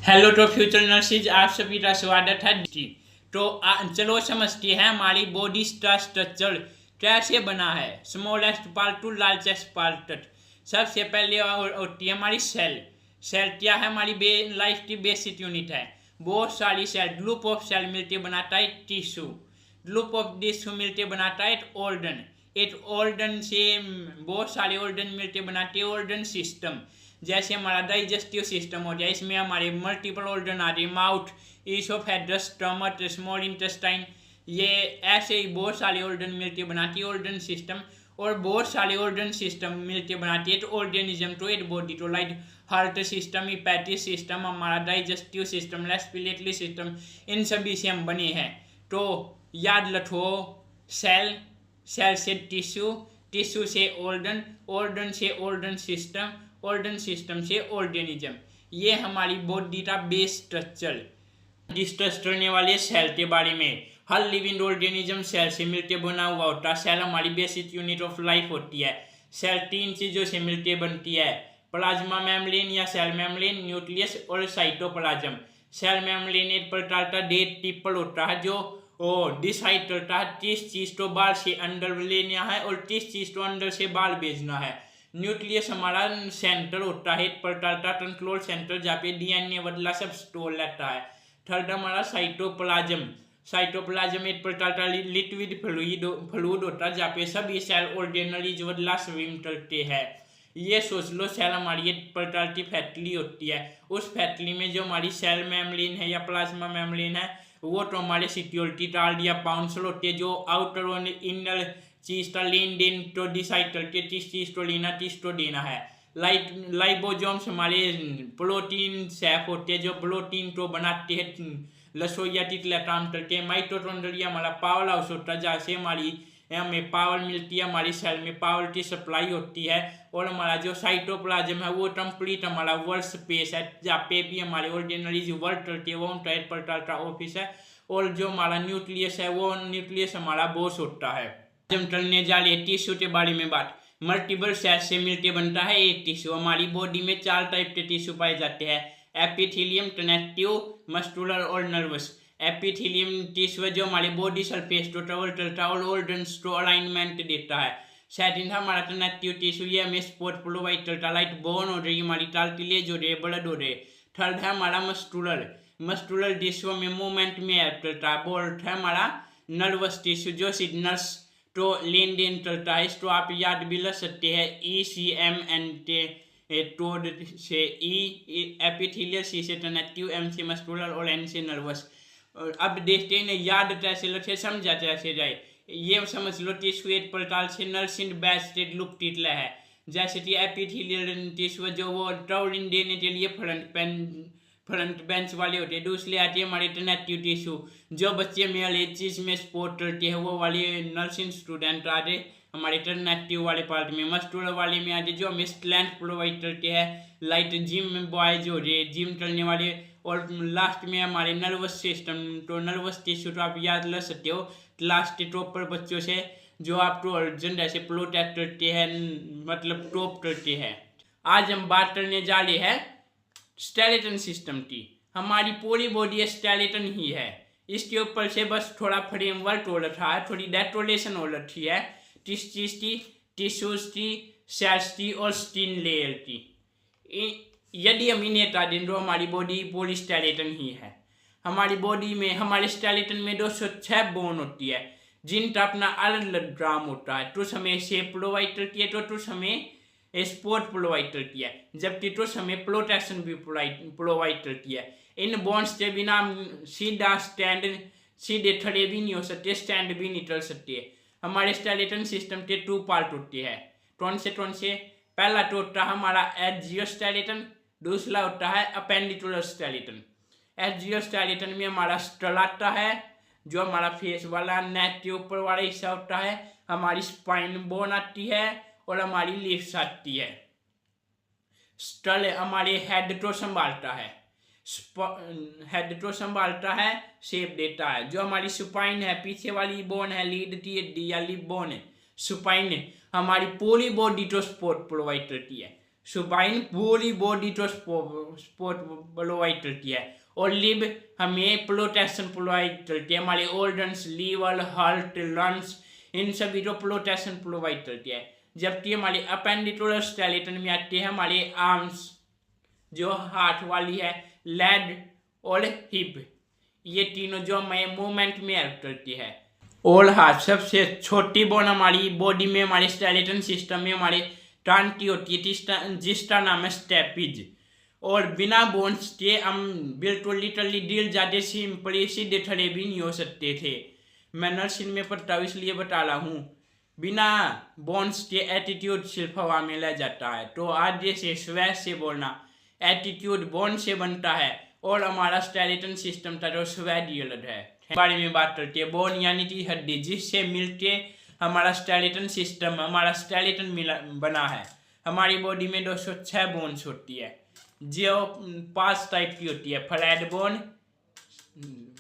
Hello तो future नर्सिज, आप सभी का स्वागत है। चलो समझते हैं हमारी बॉडी का स्ट्रक्चर कैसे बना है। Smallest part two largest part तक। सबसे पहले होती है हमारी सेल। सेल क्या है? हमारी लाइफ की बेसिक यूनिट है। बहुत सारी सेल, ग्रुप ऑफ सेल मिलकर बनाता है टिश्यू। ग्रुप ऑफ टिश्यू मिलकर बनाता है एक ऑर्गन। एक ऑर्गन से बहुत सारे ऑर्गन मिलकर बनाते हैं ऑर्गन सिस्टम। जैसे हमारा डाइजेस्टिव सिस्टम हो गया, इसमें हमारे मल्टीपल ऑर्गन आ रहे, mouth, oesophagus, stomach, small intestine, ये ऐसे ही बहुत सारे ऑर्गन मिलकर बनाती है ऑर्गन सिस्टम। और बहुत सारे ऑर्गन सिस्टम मिलकर बनाती है तो ऑर्गेनिज्म तो एक बॉडी तो like heart system, hepatic system, हमारा डाइजेस्टिव सिस्टम, रेस्पिरेटरी सिस्टम, इन सभी से हम बने हैं। तो याद रखो, सेल, सेल से टिश्यू, टिश्यू से ऑर्गन, ऑर्गन से ऑर्गन सिस्टम, ऑर्गन सिस्टम से ऑर्गेनिज्म। ये हमारी बॉडी का बेस स्ट्रक्चर। डिस्कस करने वाले सेल के बारे में। हर लिविंग ऑर्गेनिज्म सेल से मिलकर बना हुआ होता है। सेल हमारी बेसिक यूनिट ऑफ लाइफ होती है। सेल तीन चीजों से मिलकर बनती है, प्लाज्मा मेम्ब्रेन या सेल मेम्ब्रेन, न्यूक्लियस और साइटोप्लाज्म। सेल मेम्ब्रेन एक प्रकार का डेड टिप्पल होता है जो डिसाइड करता है 30 चीज को बाहर से अंदर लेना है और 30 चीज को अंदर से बाहर भेजना है। न्यूक्लियस हमारा सेंटर होता है, एक प्रकार का कंट्रोल सेंटर जहाँ पे डीएनए बदला सब स्टोर रहता है। थर्ड हमारा साइटोप्लाज्म। साइटोप्लाज्म एक प्रकार का लिक्विड फ्लूइड होता है जहाँ पे सभी सेल ऑर्गेनलीज बदला स्विम करते हैं। ये सोच लो, सेल हमारी एक प्रकार की फैक्ट्री होती है। उस फैक्ट्री में जो हमारी सेल मेम्ब्रेन है या प्लाज्मा मेम्ब्रेन है, वो तो हमारे सिक्योरिटी गार्ड या बाउंसर होते हैं जो आउटर और इनर चीज का लेन देन तो डिसाइड करके किस चीज को लेना, किस को देना है। लाइबोसोम्स हमारे प्रोटीन सैफ होते हैं जो प्रोटीन को बनाते हैं, रसोईया की काम करते हैं। माइटोकॉन्ड्रिया हमारा पावर हाउस होता है जहाँ से हमें पावर मिलती है, हमारी सेल में पावर की सप्लाई होती है। और हमारा जो साइटोप्लाज्म है वो कंप्लीट हमारा वर्क स्पेस है जहाँ पे भी हमारे ऑर्गेनलीज वर्क करती है, वो उनका एक प्रकार का ऑफिस है। और जो हमारा न्यूक्लियस है, वो न्यूक्लियस हमारा बॉस होता है। हम करने जा रहे टिश्यू के बारे में बात। मल्टीपल सेल से मिलकर बनता है एक टिश्यू। हमारी बॉडी में 4 टाइप के टिश्यू पाए जाते हैं, एपिथेलियम, कनेक्टिव, मस्कुलर और नर्वस। एपिथेलियम टिश्यू जो हमारे बॉडी सरफेस को कवर करता है और ऑर्गन्स को अलाइनमेंट देता है। सेकंड हमारा कनेक्टिव टिश्यू, ये हमें सपोर्ट प्रोवाइड करता है, लाइक बोन हो रही, हमारी कार्टिलेज हो रही, ब्लड हो रही। थर्ड है हमारा मस्कुलर। मस्कुलर टिश्यू में मूवमेंट में हेल्प करता है। फोर्थ है हमारा नर्वस टिश्यू जो सिग्नल्स तो लेन देन करता है। इसको आप याद भी लग सकते हैं, ECM से एपिथेलियल, C से कनेक्टिव, M से मस्कुलर और N से नर्वस। अब देखते हैं याद कैसे लगे, समझा कैसे जाए। ये समझ लो टिश्यू एक प्रकार से नर्सिंग बेस्टेड लुक टिटला है। जैसे कि एपिथेलियल टिश्यू जो वो टर्न देने के लिए फ्रंट बेंच वाले होते हैं। दूसरे आती है हमारे कनेक्टिव टिश्यू जो बच्चे में हर चीज में सपोर्ट करते हैं, वो वाले नर्सिंग स्टूडेंट आते हमारे कनेक्टिव वाले पार्ट में। मस्कुलर वाले में आते जो हमें स्ट्रेंथ प्रोवाइड करते हैं, लाइक जिम बॉयज हो रहे, जिम करने वाले। और लास्ट में हमारे नर्वस सिस्टम, तो नर्वस टिश्यू तो आप याद रख सकते हो क्लास के टॉप पर बच्चों से, जो आपको अर्जन जैसे प्रोटेक्ट करते हैं, मतलब टॉप करते हैं। आज हम बात करने जा रहे हैं स्केलेटन सिस्टम की। हमारी पूरी बॉडी स्केलेटन ही है। इसके ऊपर से बस थोड़ा फ्रेमवर्क हो रखा है, थोड़ी डेकोरेशन हो रखी है किस चीज़ की, टिश्यूज की, सेल्स की और स्किन लेयर की। यदि हम इन्हें हटा दें तो हमारी बॉडी पूरी स्केलेटन ही है। हमारी बॉडी में, हमारे स्केलेटन में 206 बोन होती है जिनका अपना अलग अलग ग्राम होता है। कुछ हमें शेप प्रोवाइड करती है तो कुछ हमें स्पोर्ट प्रोवाइड करती है, जबकि कुछ हमें प्रोटेक्शन भी प्रोवाइड करती है। इन बॉन्ड्स के बिना हम सीधे खड़े भी नहीं हो सकते, स्टैंड भी नहीं कर सकते। हमारे स्केलेटन सिस्टम के 2 पार्ट होते हैं। कौन से? पहला तो होता है हमारा एक्सियल स्केलेटन, दूसरा होता है अपेंडिकुलर स्केलेटन। एक्सियल स्केलेटन में हमारा स्कल आता है जो हमारा फेस वाला नेक के ऊपर वाला हिस्सा होता है, हमारी स्पाइन बोन आती है और हमारी लिप्स आती है। स्कल हमारे हेड को संभालता है, शेप देता है। जो हमारी सुपाइन है, पीछे वाली बोन है, लीड की हड्डी या लिप बोन है। सुपाइन हमारी पूरी बॉडी को सपोर्ट प्रोवाइड करती है। सुबाइन पूरी बॉडी तो स्पोर्ट प्रोवाइड करती है। और लिब हमें प्रोटेक्शन प्रोवाइड करती है। हमारे ऑर्गन्स, लीवर, हार्ट, लंग्स, इन सभी को प्रोटेक्शन प्रोवाइड करती है। जबकि हमारे अपेंडिक्स और स्केलेटन में आते हैं हमारे आर्म्स, जो हाथ वाली है, लेग और हिप, ये तीनों जो हमें मूवमेंट में हेल्प करती है। और हाथ सबसे छोटी बोन हमारी बॉडी में, हमारे स्केलेटन सिस्टम में हमारे कान की होती है, जिसका नाम है स्टेपिज। और बिना बोन्स के हम बिल्कुल लिटरली दिल जाते सिंपली सीधे खड़े भी नहीं हो सकते थे। मैं नर्सिंग में पढ़ता हूँ इसलिए बता रहा हूँ। बिना बोन्स के एटीट्यूड सिर्फ हवा में रह जाता है। तो आज जैसे स्वेट से बोलना, एटीट्यूड बोन से बनता है और हमारा स्केलेटन सिस्टम था जो स्वेट अलग है। बारे में बात करते हैं। बोन यानी कि हड्डी, जिससे मिलके हमारा स्केलेटन सिस्टम, हमारा स्केलेटन बना है। हमारी बॉडी में 206 बोन्स होती है, जो 5 टाइप की होती है।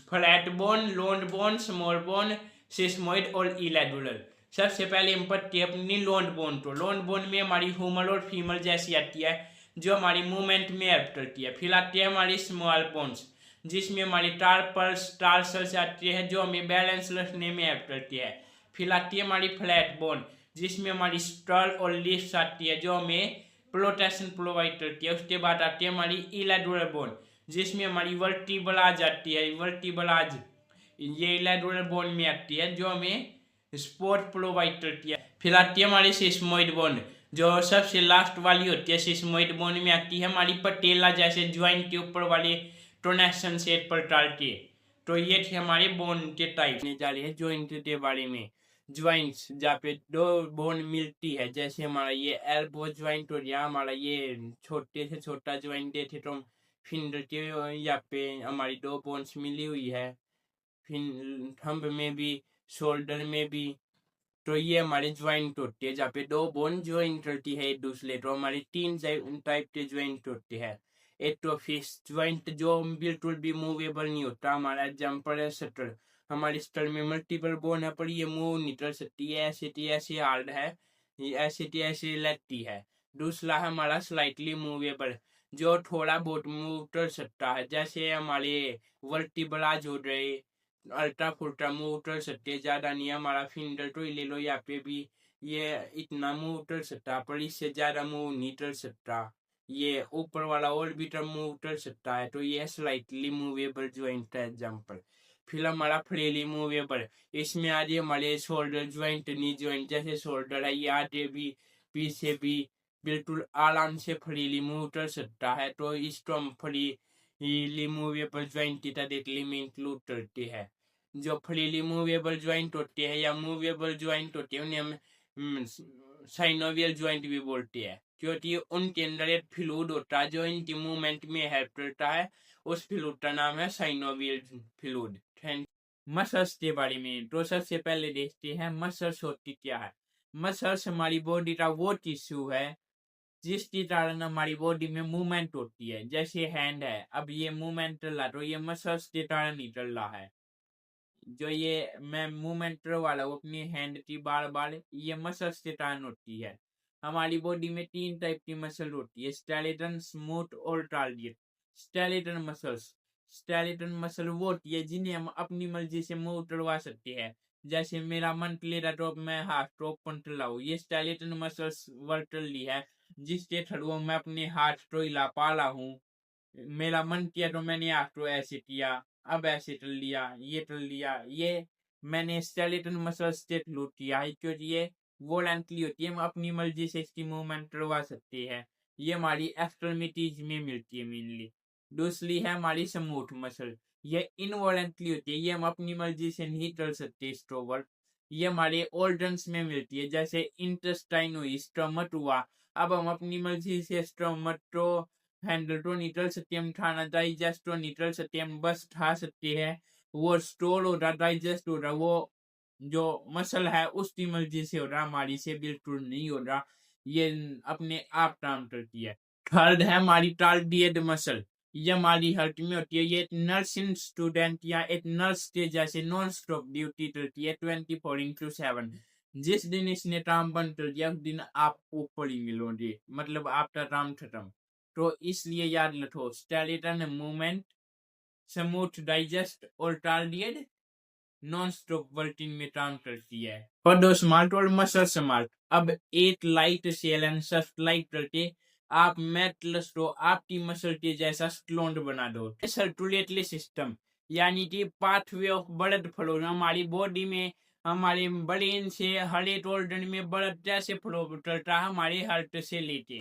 Flat bone, long bone, small bone, sesamoid और इरेगुलर। सबसे पहले हम पढ़ते हैं अपनी लॉन्ग बोन को। लॉन्ग बोन में हमारी ह्यूमर और फीमर जैसी आती है, जो हमारी मूवमेंट में हेल्प करती है। फिर आती है हमारी स्मॉल बोन्स, जिसमें हमारी टार्सल्स आती है, जो हमें बैलेंस रखने में हेल्प करती है। फिर आती है हमारी फ्लैट बोन, जिसमें हमारी स्टर्ल और लिफ्ट आती है, जो हमें प्रोटेक्शन प्रोवाइड करती है। उसके बाद आती है हमारी इरेगुलर बोन, जिसमें हमारी वर्टिब्राज आती है। वर्टिब्राज ये इरेगुलर बोन में आती है, जो हमें सपोर्ट प्रोवाइड करती है। फिर आती है हमारी सिस्मोइड बोन, जो सबसे लास्ट वाली होती है। सिस्मोइड बोन में आती है हमारी पटेला जैसे ज्वाइंट के ऊपर वाले टोनेशन सेट पर टालती है। तो ये थे हमारे बोन के टाइप। जा रही है ज्वाइंट के बारे में। ज्वाइंट्स जहाँ पे दो बोन मिलती है, जैसे हमारा ये एल्बो ज्वाइंट हो गया, हमारा ये छोटे से छोटा ज्वाइंट थे तो फिंगर के यहाँ पे हमारी दो बोन्स मिली हुई है। फिर थंब में भी, शोल्डर में भी। तो ये हमारे ज्वाइंट होते हैं, जहाँ पे दो बोन ज्वाइंट करती है एक दूसरे। तो हमारे 3 टाइप के ज्वाइंट होते हैं। एक तो फिक्स ज्वाइंट, जो बिल्कुल भी मूवेबल नहीं होता, हमारा जंपर है शटर। हमारे शटर में मल्टीपल बोन है, पर ये मूव नहीं कर सकती है, ऐसे हार्ड है, ये ऐसे लगती है। दूसरा है हमारा स्लाइटली मूवेबल, जो थोड़ा बहुत मूव कर सकता है, जैसे हमारे वर्टिब्राज हो गए, अल्ट्रा फुल्ट्रा मूव कर सकते हैं। ज़्यादा नहीं, हमारा फिंगर तो ले लो, यहाँ पे भी ये इतना मूव कर सकता, पर इससे ज़्यादा मूव नहीं कर सकता। ये ऊपर वाला और भी टर्म मूव कर सकता है। तो ये स्लाइटली मूवेबल ज्वाइंट है एग्जाम्पल। फिर हमारा फ्रीली मूवेबल, इसमें आज हमारे शोल्डर ज्वाइंट, नी ज्वाइंट, जैसे शोल्डर है, ये आगे भी पीछे भी बिल्कुल आराम से फ्रीली मूव कर सकता है। तो इसको हम फ्रीली मूवेबल ज्वाइंट की कैटेगरी में इंक्लूड करते हैं। जो फ्रीली मूवेबल ज्वाइंट होते हैं या मूवेबल ज्वाइंट होते हैं, उन्हें हम साइनोवियल ज्वाइंट भी बोलते हैं, क्योंकि उनके अंदर एक फ्लूइड होता है जो इनकी मूवमेंट में हेल्प करता है। उस फ्लूइड का नाम है साइनोवियल फ्लूइड। मसल्स के बारे में तो सबसे पहले देखते हैं मसल्स होती क्या है। मसल्स हमारी बॉडी का वो टिश्यू है जिसके कारण हमारी बॉडी में मूवमेंट होती है। जैसे हैंड है, अब ये मूवमेंट चल रहा, तो ये मसल्स के कारण ही चल रहा है। जो ये मैं मूवमेंट करवा रहा हूँ अपनी हैंड की बार बार, ये मसल्स के कारण होती है। हमारी बॉडी में 3 टाइप की मसल होती है, स्केलेटन, स्मूथ और target. Skeleton muscles, skeleton muscle वो होती है जिन्हें हम अपनी मर्जी से मूव करवा सकते हैं। जैसे मेरा मन प्ले रहा तो मैं हाथ को ओपन कर रहा हूँ, ये स्केलेटन मसल्स वर्क कर ली है, जिसके थ्रू मैं अपने हाथ को हिला पा रहा हूँ। मेरा मन किया तो मैंने हाथ को ऐसे किया, अब ऐसे कर लिया, ये कर लिया। ये मैंने स्केलेटन मसल्स से थ्रू किया है, क्योंकि ये वोलेंटली होती है, हम अपनी मर्जी से इसकी मूवमेंट करवा सकते हैं। ये हमारी एक्सट्रीमिटीज में मिलती है मेनली। दूसरी है हमारी स्मूथ मसल, ये इनवॉलेंटली होती है, ये हम अपनी मर्जी से नहीं कर सकते इसको वर्क। ये हमारे ऑर्गन्स में मिलती है, जैसे इंटेस्टाइन हुई, स्टमक हुआ। अब हम अपनी मर्जी से स्टमक को हैंडल तो नहीं कर सकते, हम खाना डाइजेस्ट तो नहीं कर सकते, हम बस खा सकते हैं। वो स्टोर हो रहा, डाइजेस्ट हो रहा, वो जो मसल है उसकी मर्जी से हो रहा, हमारी से बिल्कुल नहीं हो रहा। ये अपने आप काम करती है। थर्ड है हमारी कार्डियक मसल, ये हमारी हार्ट में होती है। ये एक नर्सिंग स्टूडेंट या एक नर्स के जैसे नॉन स्टॉप ड्यूटी करती है 24/7। जिस दिन इसने ट्राम बंद कर दिया उस दिन आप ऊपर ही मिलोगे, मतलब आपका ट्राम खत्म। तो इसलिए याद रखो, स्केलेटन मूवमेंट, स्मूथ डाइजेस्ट और टारगेट नॉन स्टॉप वर्किंग में काम करती है। पदो स्मार्ट और मसल स्मार्ट। अब एक light cell and soft light करके आप मेटलस को आपकी मसल के जैसा स्ट्रॉन्ग बना दो। सर्कुलेटरी सिस्टम यानी कि पाथवे ऑफ ब्लड फ्लो, हमारी बॉडी में हमारे ब्रेन से हर एक ऑर्गन में ब्लड कैसे फ्लो करता है, हमारे हार्ट से लेके।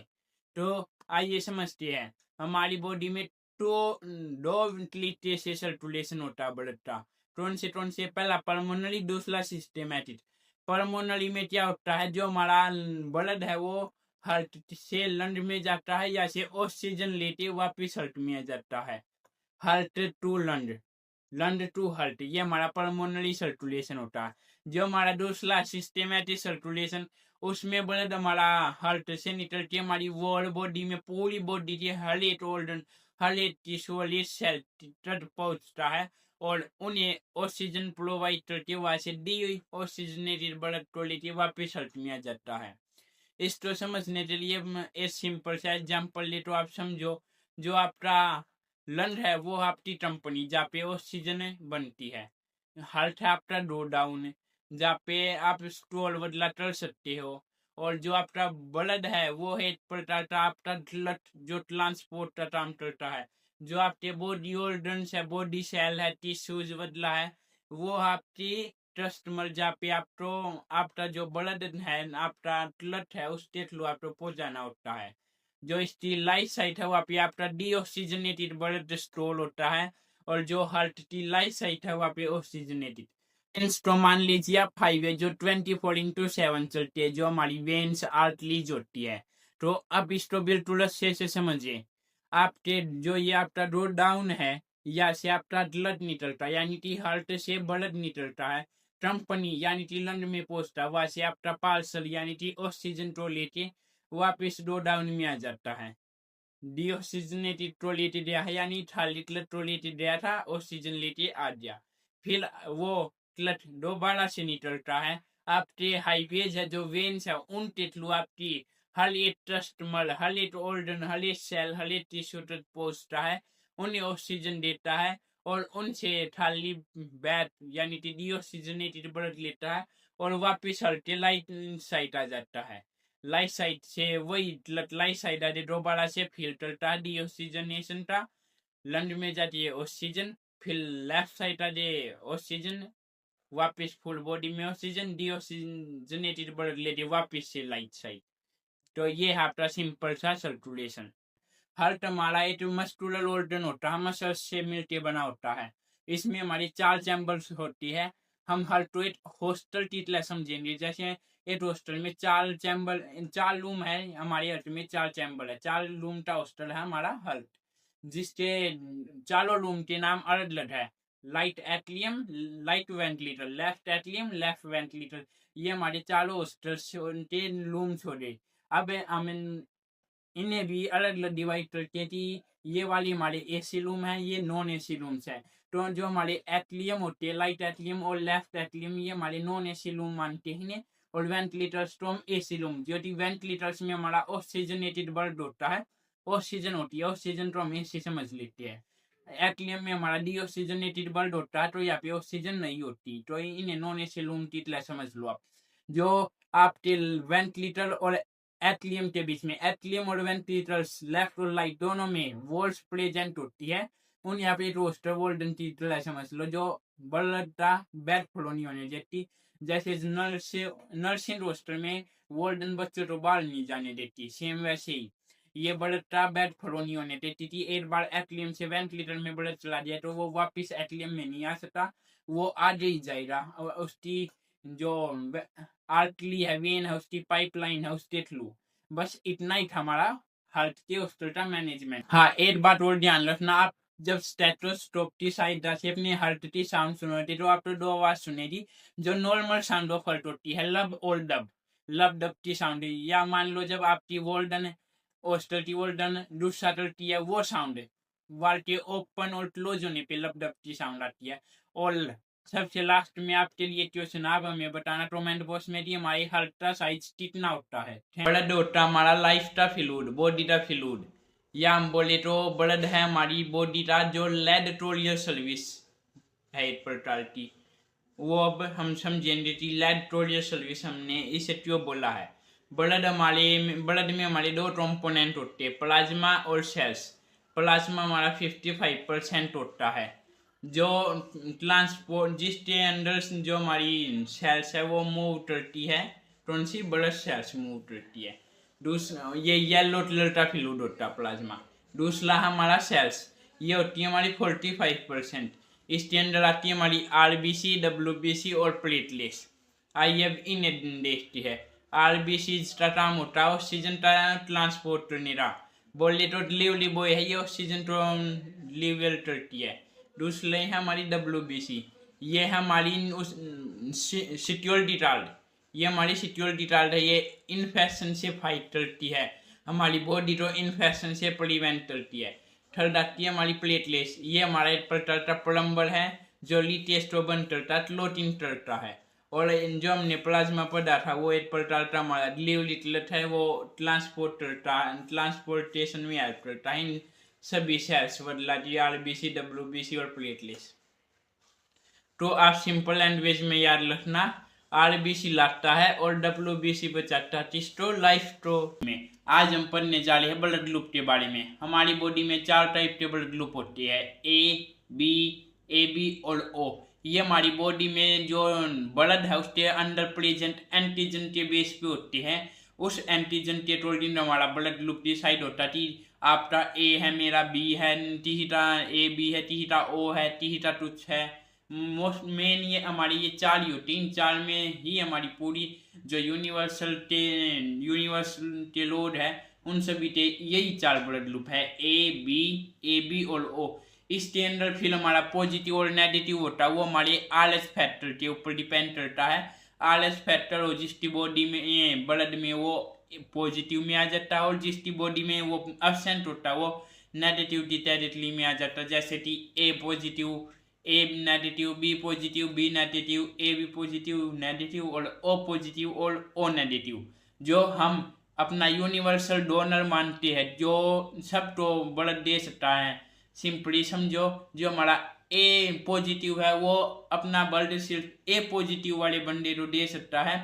तो आइए समझते हैं, हमारी बॉडी में तो दो तरीके से सर्कुलेशन होता है ब्लड का। कौन से पहला पल्मोनरी, दूसरा सिस्टेमेटिक। पल्मोनरी में क्या होता है, जो हमारा ब्लड है वो हार्ट से लंग में जाता है, या से ऑक्सीजन लेके वापिस हार्ट में जाता है। Heart to lung, lung to heart, ये हमारा पल्मोनरी सर्कुलेशन होता है। जो हमारा दूसरा सिस्टेमेटिक सर्कुलेशन, उसमें ब्लड हमारा हार्ट से निकल के हमारी वॉल बॉडी में, पूरी बॉडी के हर एक ऑर्गन, हर एक टिश्यू, हर एक सेल तक पहुंचता है और उन्हें ऑक्सीजन प्रोवाइड करके वहां से दी हुई ऑक्सीजनेटेड ब्लड को लेके वापिस हार्ट में आ जाता है। इसको समझने के लिए एक सिंपल सा एग्जाम्पल ले तो आप समझो, जो आपका लंग है वो आपकी कंपनी जहाँ पे ऑक्सीजन बनती है। हार्ट है आपका लो डाउन, जहाँ पे आप स्टोल बदला कर सकते हो। और जो आपका ब्लड है वो है एक प्रकार का आपका ब्लड जो ट्रांसपोर्ट का काम करता है। जो आपके बॉडी ऑर्गन्स है, बॉडी सेल है, टिश्यूज बदला है, वो आपकी ट्रस्ट मर जहाँ पे आपको आपका जो ब्लड है, आपका ब्लड है, उसके थ्रू आपको पहुंचाना होता है। जो इसकी लाइफ साइट है वहाँ पे आपका डीऑक्सीजनेटेड ब्लड स्टोर होता है, और जो हार्ट की लाइफ साइट है वहाँ पे ऑक्सीजनेटेड। तो मान लीजिए आप 5 है जो 24/7 चलती है, जो हमारी वेन्स आर्टरीज होती है। तो अब इसको बिल्कुल अच्छे से समझिए। आपके जो ये आपका रोड डाउन है, या से आपका ब्लड निकलता है, यानी कि हार्ट से ब्लड निकलता है, कंपनी यानी कि लंग में पहुंचता है, वहां से आपका पार्सल यानी कि ऑक्सीजन को लेके वापिस रोड डाउन में आ जाता है। डीऑक्सीजनेटेड ट्रोलेटेड गया है, यानी खाली क्लट ट्रोलेटेड गया था, ऑक्सीजन लेके आ गया। फिर वो क्लट दोबारा से निकलता है, आपके हाईवेज है, जो वेन्स है, उन के थ्रू आपकी हर एक ट्रस्टमल, हर एक ऑर्गन, हर एक सेल, हर एक टिश्यू तक पहुंचता है, उन्हें ऑक्सीजन देता है, और उनसे खाली बैट यानी कि डीऑक्सीजनेटेड ब्लड लेता है, और वापिस हल्के लाइट साइट आ जाता है। लाइट साइड से वही लाइट साइड आ दोबारा से फिल्टर का डीऑक्सीजनेशन का, लंग में जाती है ऑक्सीजन, फिर लेफ्ट साइड आ जाए ऑक्सीजन, वापस फुल बॉडी में ऑक्सीजन, डीऑक्सीजनेटेड ब्लड लेते वापस से लाइट साइड। तो ये है आपका सिंपल सा सर्कुलेशन। हार्ट हमारा एक मस्कुलर ऑर्गन होता है, मसल से मिलके बना होता है। इसमें हमारी 4 चैम्बर्स होती है। हम हार्ट को एक हॉस्टल की तरह समझेंगे, जैसे एक हॉस्टल में 4 चैम्बर, 4 रूम है, हमारे हार्ट में 4 चैम्बर है, 4 रूम का हॉस्टल है हमारा हार्ट, जिसके चारों रूम के नाम अलग अलग है। Light atrium, light ventilator, left atrium, left ventilator, ये हमारे चारों हॉस्टल के रूम्स हो गए। अब हम इन्हें भी अलग अलग डिवाइड करके कि ये वाली हमारे एसी रूम है, ये नॉन एसी रूम्स है। तो जो हमारे एथलियम होते हैं, लाइट एथलियम और लेफ्ट एथलियम, ये हमारे नॉन एसी रूम मानते हैं। और वेंटिलेटर्स तो हम एसी रूम, जो कि वेंटिलेटर्स में हमारा ऑक्सीजनेटेड ब्लड होता है, ऑक्सीजन होती है, ऑक्सीजन तो हम एसी समझ लेते हैं। एथलियम में हमारा डीऑक्सीजनेटेड ब्लड होता है, तो यहाँ पे ऑक्सीजन नहीं होती, तो इन्हें नॉन एसी रूम की तरह समझ लो आप। जो आपके वेंटिलेटर और एथलियम के बीच में, एथलियम और वेंटिलेटर्स लेफ्ट और राइट दोनों में वॉल्स प्रेजेंट होती है, उन यहाँ पे रोस्टर वोल्डन की तरह समझ लो, जो ब्लड का बैड फ्लो नहीं होने देती। जैसे नर्सिंग रोस्टर में वोल्डन बच्चों को बाहर नहीं जाने देती, सेम वैसे ही ये ब्लड का बैड फ्लो नहीं होने देती थी। एक बार एथलियम से वेंटिलेटर में ब्लड चला दिया तो वो वापिस एथलियम में नहीं आ सकता, वो आगे ही जाएगा, और उसकी जो आर्टरी है, वेन है, उसकी पाइपलाइन है, उसके थ्रू। बस इतना ही था हमारा हार्ट के हॉस्टल का मैनेजमेंट। हाँ, एक बात और ध्यान रखना, आप जब स्टेथोस्कोप की सहायता से अपने हार्ट की साउंड सुनोगे तो आपको 2 आवाज सुनेगी। जो नॉर्मल साउंड ऑफ हार्ट होती है, लब और डब, लब डब की साउंड, या मान लो जब आपकी वोल्डन हॉस्टल की वोल्डन दूसरा करती है, वो साउंड वाल के ओपन और क्लोज होने पे लब डब की साउंड आती है। और सबसे लास्ट में आपके लिए क्वेश्चन, आप हमें बताना टोमेटोस में हमारी अल्ट्रा साइज कितना होता है। ब्लड होता हमारा लाइफ का फ्लूइड, बॉडी का फ्लूइड, या हम बोले तो ब्लड है हमारी बॉडी का जो लैबोरेटोरियल सर्विस है एक प्रकार की। वो अब हम समझेंगे कि लैबोरेटोरियल सर्विस हमने इसे क्यों बोला है। ब्लड में हमारे दो कंपोनेंट होते हैं, प्लाज्मा और सेल्स। प्लाज्मा हमारा 55% होता है, जो ट्रांसपोर्ट जिसके अंदर जो हमारी सेल्स है वो मूव करती है, कौन सी, ब्लड सेल्स मूव करती है। दूसरा ये येलो कलर का फ्लूइड होता है प्लाज्मा। दूसरा हमारा सेल्स, ये होती है हमारी 45%। इसके अंदर आती है हमारी आरबीसी, डब्ल्यूबीसी और प्लेटलेट्स। आई अब इन्हें देखती है। आरबीसी का काम होता है ऑक्सीजन का ट्रांसपोर्ट करने का। बोले तो डिलीवरी बॉय है, ये ऑक्सीजन को डिलीवर करती है। दूसरे है हमारी डब्ल्यूबीसी, ये हमारी उस सिक्योरिटी गार्ड, ये हमारी सिक्योरिटी गार्ड है। ये इन्फेक्शन से फाइट करती है, हमारी बॉडी को इन्फेक्शन से प्रिवेंट करती है। थर्ड आती है हमारी प्लेटलेट्स, ये हमारा एक प्रकार का प्लम्बर है जो टेस्ट को बंद करता है, क्लोटिंग करता है। और जो हमने प्लाज्मा पढ़ा था वो एक प्रकार का हमारा डिलीवरी क्लट है, वो ट्रांसपोर्ट करता है, ट्रांसपोर्टेशन में हेल्प करता है इन सभी सेल्स बदला दी आरबीसी, डब्ल्यूबीसी और प्लेटलेट्स। तो आप सिंपल लैंग्वेज में याद रखना, आरबीसी लगता है और डब्ल्यूबीसी बचाता है किसको, लाइफ को में। आज हम पढ़ने जा रहे हैं ब्लड ग्रुप के बारे में। हमारी बॉडी में 4 टाइप के ब्लड ग्रुप होते हैं, ए बी और ओ। ये हमारी बॉडी में जो ब्लड है उसके अंदर प्रेजेंट एंटीजन के बेस पे होती है। उस एंटीजन के अकॉर्डिंग हमारा ब्लड ग्रुप डिसाइड होता है कि आपका ए है, मेरा बी है, तीसरा ए बी है, तीसरा ओ है, तीसरा कुछ है। मोस्ट मेन ये हमारी ये 4 ही होती है। इन 4 में ही हमारी पूरी जो यूनिवर्सल के लोड है उन सभी के यही 4 ब्लड ग्रुप है, ए बी और ओ। इसके अंदर फिर हमारा पॉजिटिव और नेगेटिव होता है, वो हमारे आरएस फैक्टर के ऊपर डिपेंड करता है। आरएस फैक्टर हो जिसकी बॉडी में ब्लड में वो पॉजिटिव में आ जाता है, और जिसकी बॉडी में वो एब्सेंट होता है वो नेगेटिव टेरिटरी में आ जाता है। जैसे कि A positive, A negative, B positive, B negative, A B positive negative और ओ पॉजिटिव और ओ नेगेटिव। जो हम अपना यूनिवर्सल डोनर मानते हैं, जो सबको ब्लड दे सकता है। सिंपली समझो, जो हमारा ए पॉजिटिव है वो अपना ब्लड सिर्फ ए पॉजिटिव वाले बंदे को दे सकता है,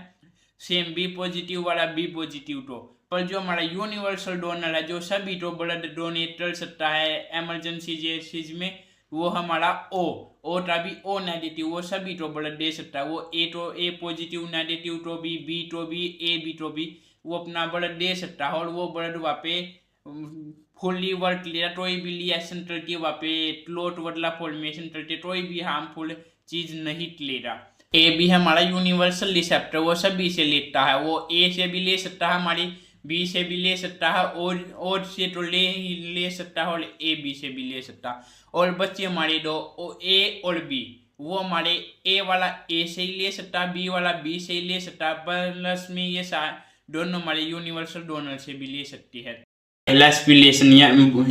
सेम बी पॉजिटिव वाला बी पॉजिटिव को। पर जो हमारा यूनिवर्सल डोनर है, जो सभी को ब्लड डोनेट कर सकता है इमरजेंसी केसेस में, वो हमारा ओ था भी ओ नेगेटिव, वो सभी को ब्लड दे सकता है। वो ए पॉजिटिव नेगेटिव तो भी, बी तो भी, ए बी तो भी वो अपना ब्लड दे सकता है। और वो ब्लड वहाँ पे फुल्ली वर्क लिया, कोई भी रिएक्शन करके वहाँ पे क्लोट वाला फॉर्मेशन करके कोई भी हार्मफुल चीज नहीं ले रहा। ए भी हमारा यूनिवर्सल रिसेप्टर, वो सभी से लेता है। वो ए से भी ले सकता है, हमारी बी से भी ले सकता है, और से तो ले सकता है, और ए बी से भी ले सकता है। और बच्चे हमारे दो ए और बी, वो हमारे ए वाला ए से ही ले सकता है, बी वाला बी से ही ले सकता है, प्लस में ये दोनों हमारे यूनिवर्सल डोनर से भी ले सकती है। रेस्पिरेशन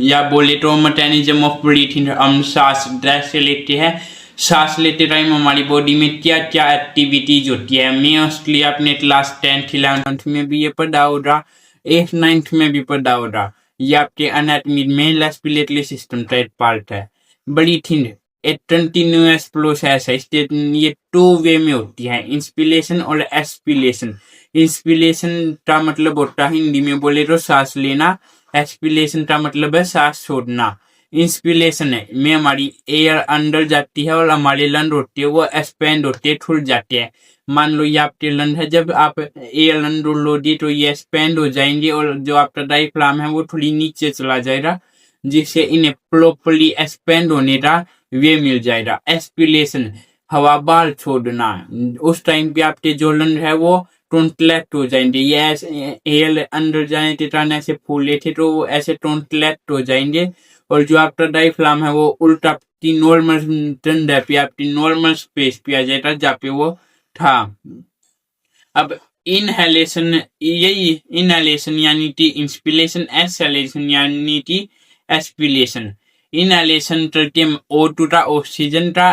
या बोले तो मैकेनिज्म ऑफ ब्रीथिंग, हम सांस से लेते हैं। सांस लेते टाइम हमारी बॉडी में क्या क्या एक्टिविटीज होती है, मोस्टली आपने क्लास 10th 11th में भी ये पढ़ा होगा, 8th 9th में भी पढ़ा होगा। ये आपके एनाटॉमी में रेस्पिरेटरी सिस्टम का एक पार्ट है। ब्रीथिंग एक कंटिन्यूअस प्रोसेस है, ये 2 वे में होती है, इंस्पिरेशन और एक्सपिरेशन। इंस्पिरेशन का मतलब होता है हिंदी में बोले तो सांस लेना, एक्सपिरेशन का मतलब है सांस छोड़ना। इंस्पिरेशन में हमारी एयर अंदर जाती है और हमारे लंग होती है वो एक्सपेंड होते हैं, खुल जाते हैं। मान लो ये आपके लंग है, जब आप एयर लंग लोगे तो ये एक्सपेंड हो जाएंगे और जो आपका डायफ्राम है वो थोड़ी नीचे चला जाएगा, जिससे इन्हें प्रॉपरली एक्सपेंड होने का वे मिल जाएगा। एक्सपिरेशन हवा बाहर छोड़ना, उस टाइम पे आपके जो लंग है वो कॉन्ट्रैक्ट हो जाएंगे। ये एयर अंदर जाए टिटान ऐसे फूले थे तो वो ऐसे कॉन्ट्रैक्ट हो जाएंगे, और जो आपका डायफ्राम है वो उल्टा नॉर्मल ठंडा पे आपकी नॉर्मल स्पेस पे आ जाएगा जहाँ पे वो था। अब इनहेलेशन, यही इनहेलेशन यानी कि इंस्पिरेशन, एक्सहेलेशन यानी कि एस्पिरेशन। इनहेलेशन करके O2 का ऑक्सीजन का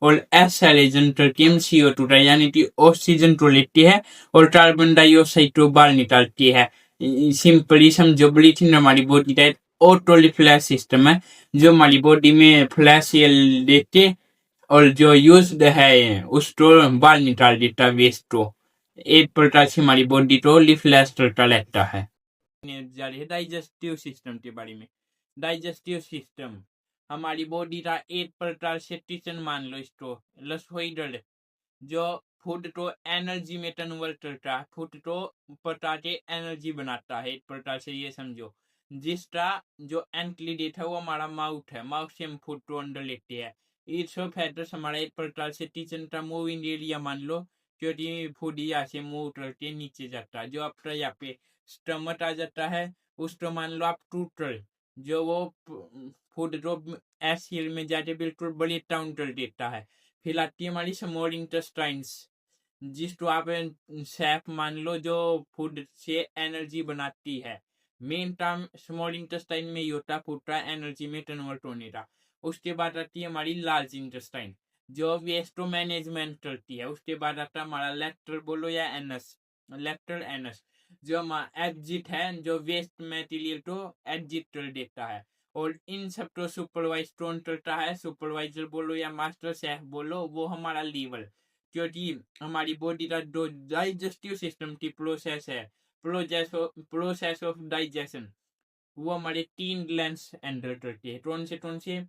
और एस हेलोजन टीम CO2 यानी कि ऑक्सीजन तो लेती है और कार्बन डाइऑक्साइड तो बाहर निकालती है। सिंपली समझो, ब्रीथिंग हमारी बॉडी का एक ऑटो रिफ्लेक्स सिस्टम है जो हमारी बॉडी में फ्लैश देते और जो यूज्ड है उसको बाहर निकाल देता है वेस्ट को। एक प्रकार से हमारी बॉडी को रिफ्लेक्स करता रहता है। जा रही है डाइजेस्टिव सिस्टम के बारे में। डाइजेस्टिव सिस्टम हमारी बॉडी का एक प्रकार से किचन मान लो इसको, रसोई घर जो फूड को एनर्जी में कन्वर्ट करता है, फूड को पका के एनर्जी बनाता है। एक प्रकार से ये समझो, जिसका जो एंक्लीडेट है वो हमारा माउथ है, माउथ से हम फूड को अंदर लेते हैं। ईच ऑफ फैक्टर्स हमारा एक प्रकार से किचन का मूविंग एरिया मान लो, क्योंकि फूड यहाँ से मूव करके नीचे जाता है। जो आपका यहाँ पे स्टमक आ जाता है उसको मान लो आप टूटर, जो वो फूड को एसिड में जाके बिल्कुल बड़ी डाउन कर देता है। फिर आती है हमारी स्मॉल इंटेस्टाइन्स, जिसको आप सैप मान लो, जो फूड से एनर्जी बनाती है। मेन काम स्मॉल इंटेस्टाइन में ही होता है फूड का एनर्जी में कन्वर्ट होने का। उसके बाद आती है हमारी लार्ज इंटेस्टाइन जो वेस्ट को मैनेजमेंट करती है। उसके बाद आता है हमारा लेक्टर बोलो या एनस, लेक्टर एनस जो एग्जिट है, जो वेस्ट मटेरियल को एग्जिट कर देता है। और इन सब को सुपरवाइज कौन करता है, सुपरवाइजर बोलो या मास्टर शेफ बोलो, वो हमारा लीवर। क्योंकि हमारी बॉडी का जो डाइजेस्टिव सिस्टम की प्रोसेस है, प्रोसेस ऑफ डाइजेशन, वो हमारे 3 ग्लैंड्स एंटर करती है। कौन से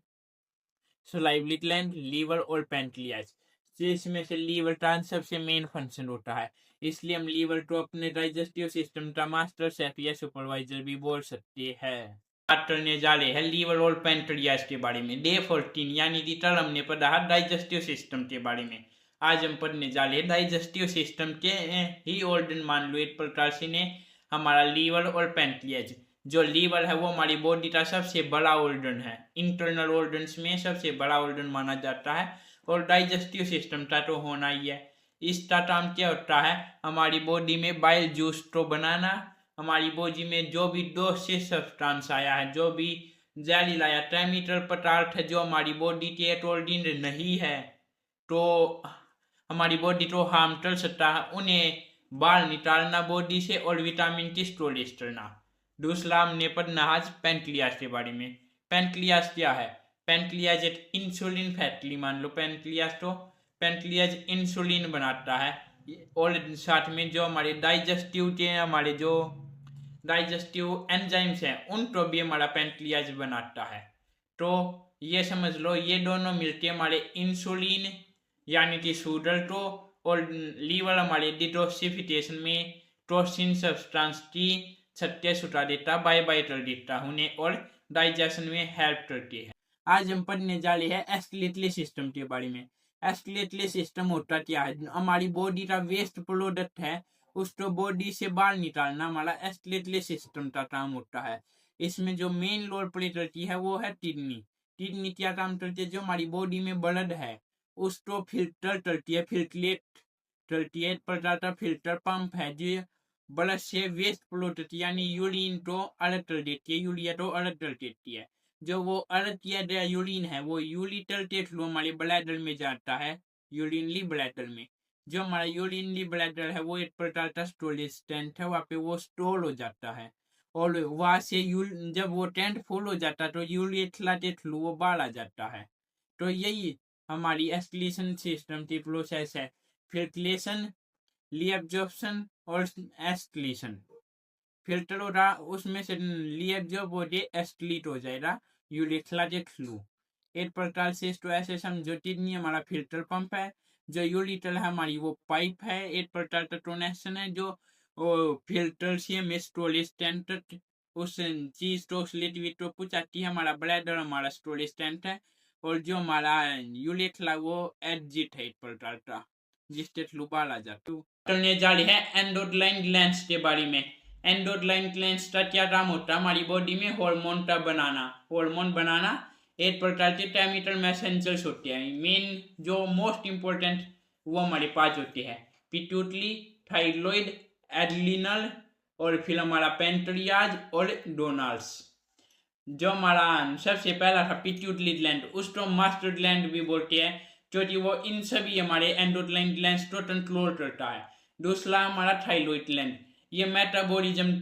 सलाइवरी ग्लैंड, लीवर और पैंक्रियाज। जिसमें से लीवर का सबसे मेन फंक्शन होता है, इसलिए हम लीवर को अपने डाइजेस्टिव सिस्टम का मास्टर शेफ या सुपरवाइजर भी बोल सकते हैं। बात करने जा रहे हैं लीवर और पैंक्रियाज के बारे में। डे 14 यानी कि कल हमने पढ़ा डाइजेस्टिव सिस्टम के बारे में। आज हम पढ़ने जा रहे हैं डाइजेस्टिव सिस्टम के ही ऑर्गन मान लो एक प्रकार से ने हमारा लीवर और पैंक्रियाज। जो लीवर है वो हमारी बॉडी का सबसे बड़ा ऑर्गन है, इंटरनल ऑर्गन्स में सबसे बड़ा ऑर्गन माना जाता है। और डाइजेस्टिव सिस्टम का तो होना ही है। इसका काम क्या होता है, हमारी बॉडी में बाइल जूस को बनाना। हमारी बॉडी में जो भी दोषी सब्सटेंस आया है, जो भी जहरीला या केमिकल पदार्थ है जो हमारी बॉडी के अकॉर्डिंग नहीं है, तो हमारी बॉडी को हार्म कर सकता है, उन्हें बाहर निकालना बॉडी से और विटामिन की स्टोरेज करना। दूसरा हमने पढ़ना आज पेनक्लियाज के बारे में। पेनक्लियाज क्या है, पेनक्लियाज एक इंसुलिन फैक्ट्री मान लो। पेनक्लियाज तो पेनक्लियाज इंसुलिन बनाता है और साथ में जो हमारे डाइजेस्टिव के हमारे जो डाइजेस्टिव एंजाइम्स हैं उनको भी हमारा पेनक्लियाज बनाता है। तो ये समझ लो, ये दोनों मिलके हमारे इंसुलिन यानी कि शुगर को और लीवर हमारे डिटॉक्सिफिकेशन में टॉक्सिन सब्सटेंस की सत्य सुटा देता, बाय बाय कर देता उन्हें और डाइजेशन में हेल्प करती है। आज हम पढ़ने जा रहे हैं एस्केलेटरी सिस्टम के बारे में। एस्केलेटरी सिस्टम होता क्या है, हमारी बॉडी का वेस्ट प्रोडक्ट है उसको बॉडी से बाहर निकालना हमारा एस्केलेटरी सिस्टम का काम होता है। इसमें जो मेन रोल प्ले करती है वो है किडनी। किडनी क्या काम करती है, जो हमारी बॉडी में ब्लड है उसको फिल्टर करती है, फिल्ट्रेट करती है। एक प्रकार का फिल्टर पंप है जो ब्लड से वेस्ट प्रोडक्ट यानी यूरिन को अलग कर देती है, यूरिया को अलग कर देती है। जो वो अलग किया गया यूरिन है वो यूरिटर के थ्रू हमारे ब्लैडर में जाता है, यूरिनरी ब्लैडर में। जो हमारा यूरिनरी ब्लैडर है वो एक प्रकार का स्टोरेज टैंक है, वहाँ पे वो स्टोर हो जाता है। और वहाँ से जब वो टैंक फुल हो जाता है तो यूरिथ्ला के थ्रू वो बाहर आ जाता है। तो यही हमारी एस्केलेशन सिस्टम की प्रोसेस है, फिल्ट्रेशन, रीअब्जॉर्प्शन और एस्केलेशन। फिल्टर हो रहा उसमें से रीअब्जॉर्ब हो के एस्केलेट हो जाएगा यूरिथ्ला के थ्रू। एक प्रकार से इसको ऐसे समझो, किडनी हमारा फिल्टर पंप है, जो यूरिथ्ल है हमारी वो पाइप है, एक प्रकार का कनेक्शन है जो फिल्टर से में स्टोरेज टैंक उस चीज को लिक्विड को पहुंचाती है। हमारा ब्लैडर हमारा स्टोरेज टैंक है और जो हमारा यूरिथ्ला वो एग्जिट है एक प्रकार का, जिसके थ्रू बाहर आ जाता है। करने जा रहे हैं एंडोक्राइन ग्लैंड्स के बारे में। एंडोक्राइन ग्लैंड्स का क्या काम होता है, हमारी बॉडी में हार्मोन का बनाना। हार्मोन बनाना एक प्रकार के केमिकल मैसेंजर्स होते हैं। मेन जो मोस्ट इंपॉर्टेंट वो हमारे पास होते हैं पिट्यूटरी, थाइरॉइड, एड्रिनल और फिर हमारा पेंक्रियाज और डोनाल्स। जो हमारा सबसे पहला था पिट्यूटरी ग्लैंड, उसको मास्टर ग्लैंड भी बोलते हैं। जो जी वो इन सभी हमारे एंडोक्राइन ग्लैंड्स को कंट्रोल करता है। दूसरा हमारा थायरॉइड ग्लैंड, ये मेटाबॉलिज्म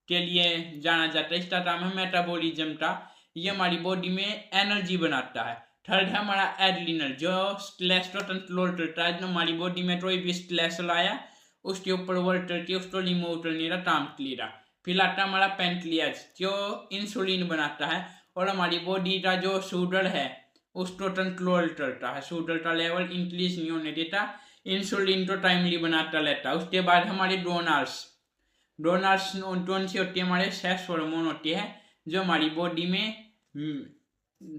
के लिए जाना जाता है, इसका काम है मेटाबॉलिज्म का, ये हमारी बॉडी में एनर्जी बनाता है। थर्ड है हमारा एड्रिनल, जो स्ट्रेस को कंट्रोल करता है, जो हमारी बॉडी में कोई भी स्ट्रेस लाया उसके ऊपर वर्क करके उसको रिमूव करने का काम किया। फिर आता हमारा पेनक्रियाज, जो इंसुलिन बनाता है और हमारी बॉडी का जो शुगर है उसको कंट्रोल करता है, शुगर का लेवल इंक्रीज नहीं होने देता, इंसुलिन को टाइमली बनाता रहता है। उसके बाद हमारे डोनर्स, डोनर्स कौन सी होती है, हमारे सेक्स हार्मोन होती है, जो हमारी बॉडी में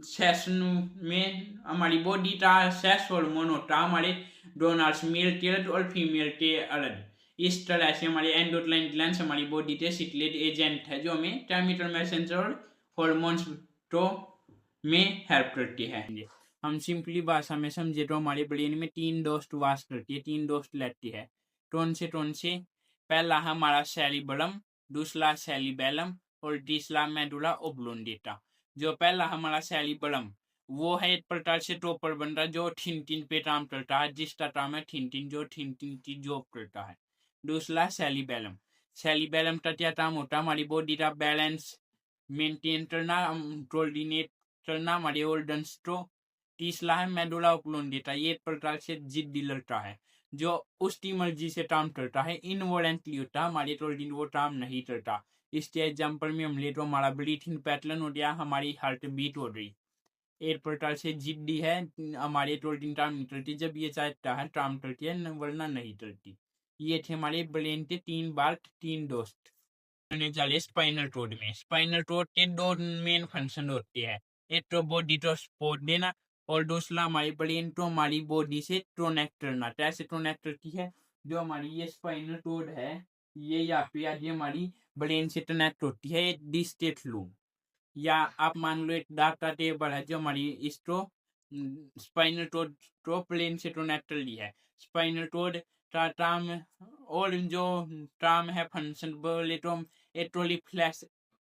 सेक्स में हमारी बॉडी का सेक्स हार्मोन होता है हमारे डोनर्स, मेल के अलग और फीमेल के अलग। इस तरह से हमारे एंडोक्राइन ग्लैंड्स हमारी बॉडी के सिक्रेट एजेंट है, जो हमें केमिकल मैसेंजर और हार्मोन्स तो में हेल्प करती है। हम सिंपली भाषा में समझे तो हमारे ब्रेन में 3 डोस्ट वास करती है, 3 डोस्ट लेती है। कौन से पहला हमारा सेरिबेलम, दूसरा सेरिबेलम और तीसरा मेडुला ओब्लोंगेटा। जो पहला हमारा सेरिबेलम, वो है एक प्रकार से टॉपर बन रहा, जो थिंकिंग पे काम करता है, जिसका काम है थिंकिंग, जो थिंकिंग की जॉब करता है। दूसरा सेरिबेलम, सेरिबेलम का क्या काम होता है, हमारी बॉडी का बैलेंस मेंटेन करना, कोऑर्डिनेट करना हमारे ऑर्गन्स को। तीसरा है मेडुला ओब्लोंगेटा, ये एक प्रकार से जिद्दी लड़का है, जो उसकी मर्जी से काम करता है, इनवॉलेंटली होता है, हमारे अकॉर्डिंग वो काम नहीं करता। इसके एग्जाम्पल में हम ले तो हमारा ब्रीथिंग पैटर्न हो गया, हमारी हार्ट बीट हो गई। एक प्रकार से जिद्दी है, हमारे अकॉर्डिंग काम नहीं करती, जब ये चाहता है काम करती है, वरना नहीं करती। ये थे हमारे ब्रेन के 3 बात, 3 दोस्त। चले स्पाइनल कोड में, स्पाइनल कोड के 2 मेन फंक्शन होते हैं, एक तो बॉडी को सपोर्ट देना और दूसरा हमारी ब्रेन को हमारी बॉडी से कनेक्ट करना। कैसे कनेक्ट करती है, जो हमारी ये स्पाइनल कोड है, ये यहाँ पे आज हमारी ब्रेन से कनेक्ट होती है डिस्टेट लूम, या आप मान लो एक डाटा टेबल है, जो हमारी इसको स्पाइनल कोड को ब्रेन से कनेक्ट कर लिया है। स्पाइनल कोड का काम और जो काम है फंक्शन, बोले तो एट्रोलिफ्लेक्स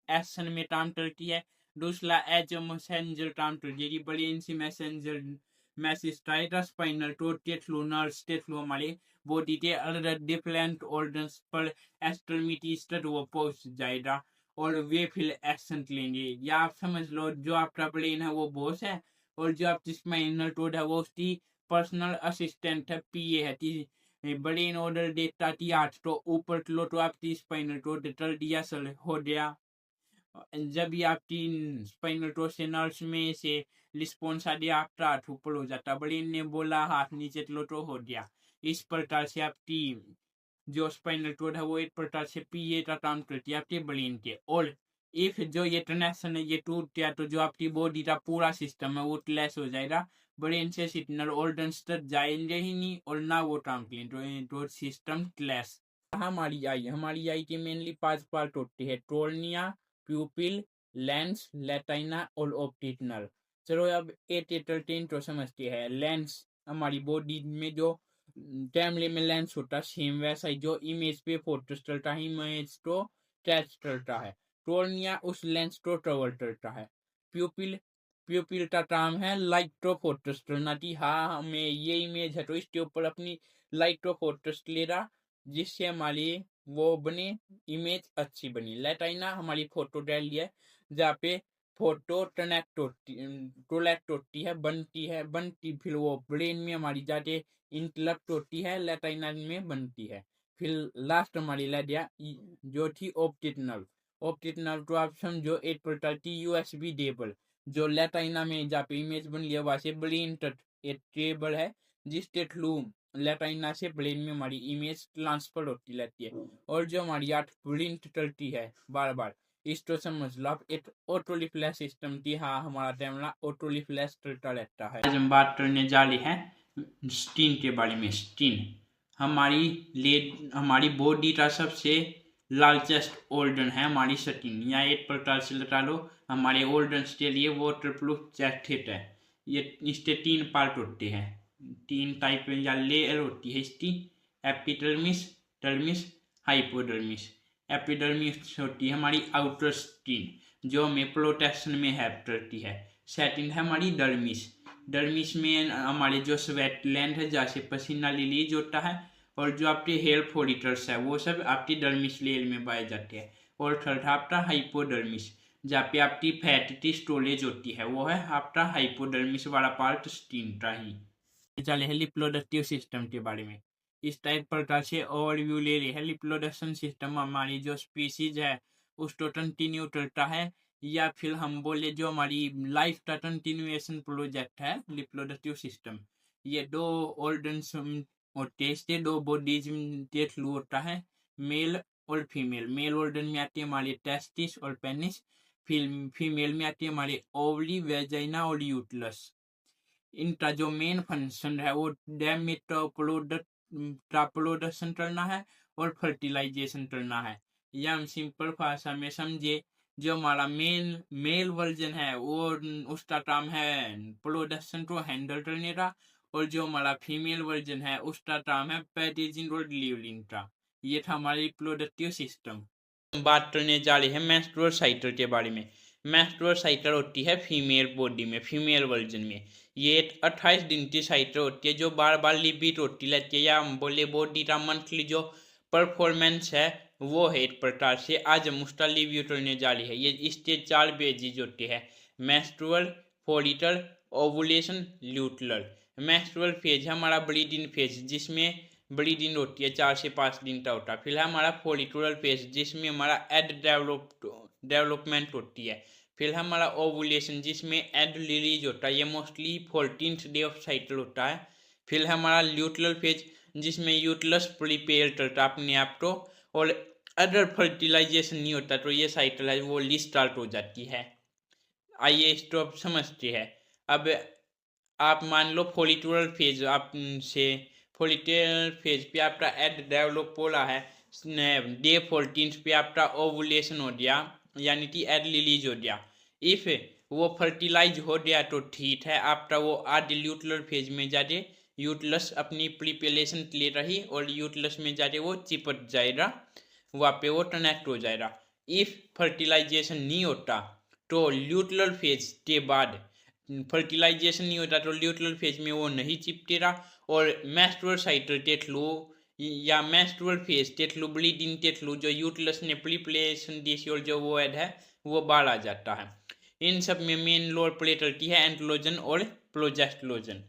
एक्शन में काम करती है। दूसरा एज मैसेंजर काम करती है, ब्रेन से मैसेंजर मैसेज आएगा स्पाइनल कोड के थ्रू, नर्व्स के थ्रू हमारे बॉडी के अलग डिफरेंट ऑर्गन्स पर एक्सट्रीमिटीज तक वो पहुंच जाएगा और वे फिर एक्शन लेंगे। या आप समझ लो, जो आपका ब्रेन है वो बॉस है और जो आपकी स्पाइनल कोड है वो उसकी पर्सनल असिस्टेंट है, पीए है। ब्रेन ऑर्डर देता कि आज तो ऊपर लो तो आपकी स्पाइनल कोड कर दिया सल हो गया। जब भी आपकी स्पाइनल कोड से नर्व्स में से रिस्पॉन्स आ गया, आपका हाथ ऊपर हो जाता, ब्रेन ने बोला हाथ नीचे लो तो हो गया। इस प्रकार से आपकी जो स्पाइनल कोड है वो एक प्रकार से पीए का काम करती है आपके ब्रेन के। और इफ जो ये कनेक्शन है ये टूट गया तो जो आपकी बॉडी का पूरा सिस्टम है वो क्लैश हो जाएगा, ब्रेन से सिग्नल ऑर्गन्स तक जाएंगे ही नहीं और ना वो काम करेंगे, तो सिस्टम क्लैश। हमारी आई के मेनली 5 पार्ट होते हैं, कॉर्निया, प्यूपिल, लेंस, लेटाइना और ऑप्टिक। चलो अब एटेटरटेन तो समझते हैं। लेंस हमारी बॉडी में जो कैमरे में लेंस होता है, सेम वैसा ही जो इमेज पे फोकस करता है, इमेज को कैच करता है। कॉर्निया उस लेंस को ट्रेवल करता है। प्यूपिल का काम है लाइट को फोकस करना, कि हाँ हमें ये इमेज है तो इसके ऊपर अपनी लाइट को फोकस लेगा, जिससे हमारी वो बने इमेज अच्छी बनी। लेटाइना हमारी फोटो गैलरी है, जहाँ पे फोटो कनेक्ट होती है, बनती फिर वो ब्रेन में हमारी जाके इंटरप्ट होती है, लेटाइना में बनती है। फिर लास्ट हमारी लैडिया जो थी ऑप्टिक नर्व तो आप समझो एक प्रकार की यूएसबी केबल, जो लेटाइना में जहाँ पे इमेज बन लिया वहां से ब्रेन तक एक केबल है, जिसके थ्रू लेटाइना से ब्रेन में हमारी इमेज ट्रांसफर होती रहती है। और जो हमारी आर्ट प्रिंट करती है बार बार, इसको समझ लो आप एक ऑटो रिफ्लेक्स सिस्टम की। हाँ हमारा कैमरा ऑटो रिफ्लेक्स करता रहता है। आज हम बात करने जा रहे हैं स्किन के बारे में। स्किन हमारी बॉडी का सबसे लार्जेस्ट ऑर्गन है हमारी स्किन, या एक प्रकार से लगा लो हमारे ऑर्गन्स के लिए वाटरप्रूफ जैकेट है। ये इसके 3 पार्ट होते हैं, 3 टाइप या लेयर होती है इसकी, एपिडर्मिस, डर्मिस, हाइपोडर्मिस। एपिडर्मिस होती है हमारी आउटर स्किन, जो हमें प्रोटेक्शन में हेल्प करती है। सेकंड है हमारी डर्मिस, डर्मिस में हमारे जो स्वेट ग्लैंड है जहाँ से पसीना रिलीज होता है, और जो आपके हेयर फॉलिकल्स है वो सब आपकी डर्मिस लेयर में पाए जाते हैं। और थर्ड आपका हाइपोडर्मिस, जहाँ पे आपकी फैट की स्टोरेज होती है, वो है आपका हाइपोडर्मिस वाला पार्ट स्टीम का ही। चले है रिप्रोडक्टिव सिस्टम के बारे में। इस टाइप प्रकार से ओवरव्यू ले रही है। रिप्रोडक्शन सिस्टम हमारी जो स्पीसीज है उसको कंटिन्यू करता है, या फिर हम बोले जो हमारी लाइफ का कंटिन्यूएशन प्रोजेक्ट है रिप्रोडक्टिव सिस्टम। ये दो ऑर्गन्स होते हैं, इसके दो बॉडीज के थ्रू होता है, मेल और फीमेल। मेल ऑर्गन में आती है हमारी टेस्टिस और पेनिस, फीमेल में आती है हमारी ओवरी, वेजाइना और यूटरस। इनका जो मेन फंक्शन है वो डैमेज प्रोडक्शन करना है और फर्टिलाइजेशन करना है। या हम सिंपल भाषा में समझे, जो हमारा मेल वर्जन है वो उसका काम है प्रोडक्शन को हैंडल करने का, और जो हमारा फीमेल वर्जन है उसका काम है पैकेजिंग और डिलीवरिंग का। ये था हमारा रिप्रोडक्टिव सिस्टम। बात करने जा रहे हैं मेंस्ट्रुअल साइकिल के बारे में। मेंस्ट्रुअल साइकिल होती है फीमेल बॉडी में, फीमेल वर्जन में। ये 28 दिन की साइकिल होती है जो बार बार रिपीट होती रहती है, या हम बोले बॉडी का मंथली जो परफॉर्मेंस है वो है। एक प्रकार से आज हम उसका रिव्यू करने जा रही है। ये इसके 4 बेजिज होते हैं: menstrual, follicular, ovulation, luteal. Menstrual phase है हमारा ब्लीडिंग फेज, जिसमें ब्लीडिंग होती है 4 से 5 दिन का होता है। फिर हमारा फॉलिकुलर फेज, जिसमें हमारा एग डेवलपमेंट होती है। फिर हमारा ओवुलेशन, जिसमें एग रिलीज होता है, ये mostly 14th day of cycle होता है। फिर हमारा ल्यूटरल फेज, जिसमें यूटरस प्रिपेयर करता है अपने आप को, और अगर फर्टिलाइजेशन नहीं होता तो ये साइकिल है वो रिस्टार्ट हो जाती है। आइए इसको अब समझते हैं। अब आप मान लो फॉलिकुलर फेज आपसे फॉलिकुलर फेज पे आपका एग डेवलप हो रहा है, डे 14 पे आपका ओवुलेशन हो गया, यानी कि एग रिलीज हो गया। इफ वो फर्टिलाइज हो गया तो ठीक है, आपका वो आज ल्यूटरल फेज में जाके यूटरस अपनी प्रिपरेशन ले रही, और यूटरस में जाके वो चिपक जाएगा, वहाँ पे वो कनेक्ट हो जाएगा। इफ फर्टिलाइजेशन नहीं होता तो ल्यूटरल फेज के बाद फर्टिलाइजेशन नहीं होता तो ल्यूटरल फेज में वो नहीं चिपकेगा, और मेंस्ट्रुअल साइकिल के थ्रू या मेंस्ट्रुअल फेज के थ्रू, ब्लीडिंग के थ्रू जो यूटरस ने प्रिपरेशन दी और जो वो एड है वो बाहर आ जाता है। इन सब में मेन रोल प्ले करती है एंड्रोजन और प्रोजेस्टेरोन।